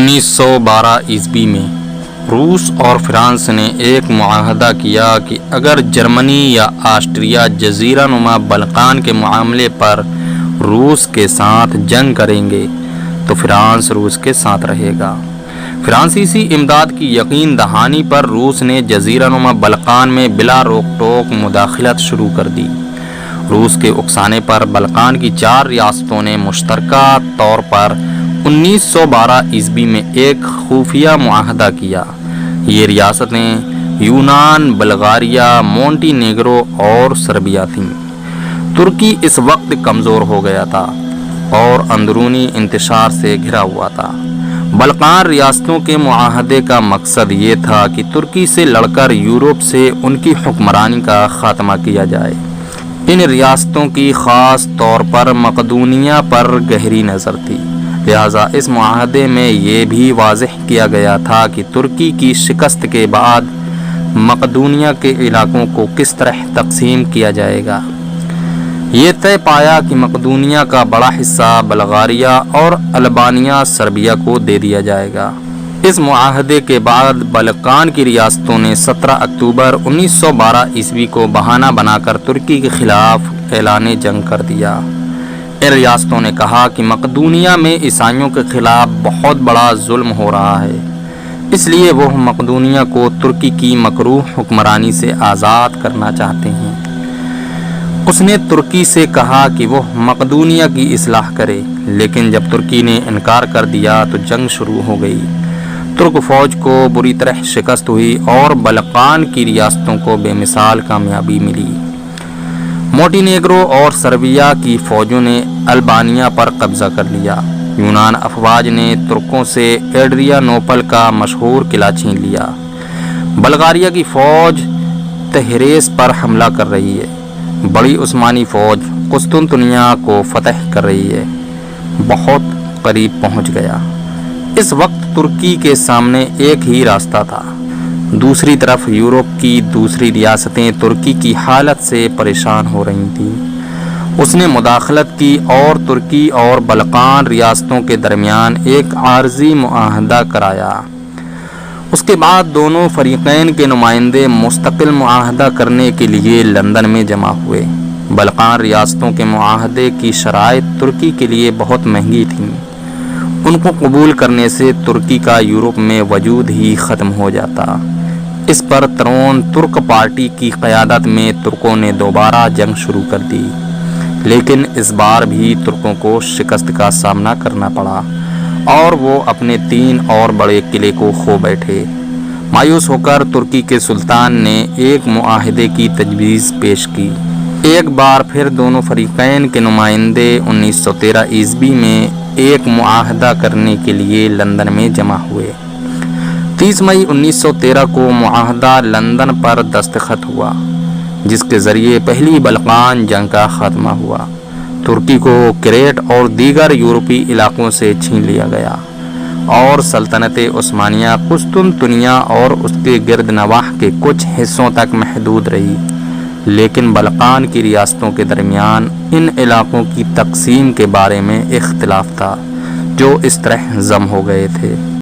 1912 میں روس اور فرانس نے ایک معاہدہ کیا کہ اگر جرمنی یا آسٹریا جزیرہ نما بلقان کے معاملے پر روس کے ساتھ جنگ کریں گے تو فرانس روس کے ساتھ رہے گا۔ فرانسیسی امداد کی یقین دہانی پر روس نے جزیرہ نما بلقان میں بلا روک ٹوک مداخلت شروع کر دی۔ روس کے اکسانے پر بلقان کی 4 ریاستوں نے مشترکہ طور پر 1912 میں ایک خفیہ معاہدہ کیا۔ یہ ریاستیں یونان، بلغاریہ، مونٹی نیگرو اور سربیا تھیں۔ ترکی اس وقت کمزور ہو گیا تھا اور اندرونی انتشار سے گھرا ہوا تھا۔ بلقان ریاستوں کے معاہدے کا مقصد یہ تھا کہ ترکی سے لڑ کر یورپ سے ان کی حکمرانی کا خاتمہ کیا جائے۔ ان ریاستوں کی خاص طور پر مقدونیہ پر گہری نظر تھی، لہذا اس معاہدے میں یہ بھی واضح کیا گیا تھا کہ ترکی کی شکست کے بعد مقدونیہ کے علاقوں کو کس طرح تقسیم کیا جائے گا۔ یہ طے پایا کہ مقدونیہ کا بڑا حصہ بلغاریہ اور البانیہ سربیا کو دے دیا جائے گا۔ اس معاہدے کے بعد بلقان کی ریاستوں نے 17 اکتوبر 1912 کو بہانہ بنا کر ترکی کے خلاف اعلان جنگ کر دیا۔ ان ریاستوں نے کہا کہ مقدونیہ میں عیسائیوں کے خلاف بہت بڑا ظلم ہو رہا ہے، اس لیے وہ مقدونیہ کو ترکی کی مکروہ حکمرانی سے آزاد کرنا چاہتے ہیں۔ اس نے ترکی سے کہا کہ وہ مقدونیہ کی اصلاح کرے، لیکن جب ترکی نے انکار کر دیا تو جنگ شروع ہو گئی۔ ترک فوج کو بری طرح شکست ہوئی اور بلقان کی ریاستوں کو بے مثال کامیابی ملی۔ مونٹی نیگرو اور سربیا کی فوجوں نے البانیہ پر قبضہ کر لیا۔ یونان افواج نے ترکوں سے ایڈریانوپل کا مشہور قلعہ چھین لیا۔ بلغاریہ کی فوج تہریس پر حملہ کر رہی ہے۔ بڑی عثمانی فوج قسطنطنیہ کو فتح کر رہی ہے۔ بہت قریب پہنچ گیا۔ اس وقت ترکی کے سامنے ایک ہی راستہ تھا۔ دوسری طرف یورپ کی دوسری ریاستیں ترکی کی حالت سے پریشان ہو رہی تھیں۔ اس نے مداخلت کی اور ترکی اور بلقان ریاستوں کے درمیان ایک عارضی معاہدہ کرایا۔ اس کے بعد دونوں فریقین کے نمائندے مستقل معاہدہ کرنے کے لیے لندن میں جمع ہوئے۔ بلقان ریاستوں کے معاہدے کی شرائط ترکی کے لیے بہت مہنگی تھیں۔ ان کو قبول کرنے سے ترکی کا یورپ میں وجود ہی ختم ہو جاتا۔ اس پر ترون ترک پارٹی کی قیادت میں ترکوں نے دوبارہ جنگ شروع کر دی، لیکن اس بار بھی ترکوں کو شکست کا سامنا کرنا پڑا اور وہ اپنے 3 اور بڑے قلعے کو کھو بیٹھے۔ مایوس ہو کر ترکی کے سلطان نے ایک معاہدے کی تجویز پیش کی۔ ایک بار پھر دونوں فریقین کے نمائندے 1913 میں ایک معاہدہ کرنے کے لیے لندن میں جمع ہوئے۔ 30 مئی 1913 کو معاہدہ لندن پر دستخط ہوا، جس کے ذریعے پہلی بلقان جنگ کا خاتمہ ہوا۔ ترکی کو کریٹ اور دیگر یورپی علاقوں سے چھین لیا گیا اور سلطنت عثمانیہ قسطنطنیہ اور اس کے گرد نواح کے کچھ حصوں تک محدود رہی، لیکن بلقان کی ریاستوں کے درمیان ان علاقوں کی تقسیم کے بارے میں اختلاف تھا، جو اس طرح ضم ہو گئے تھے۔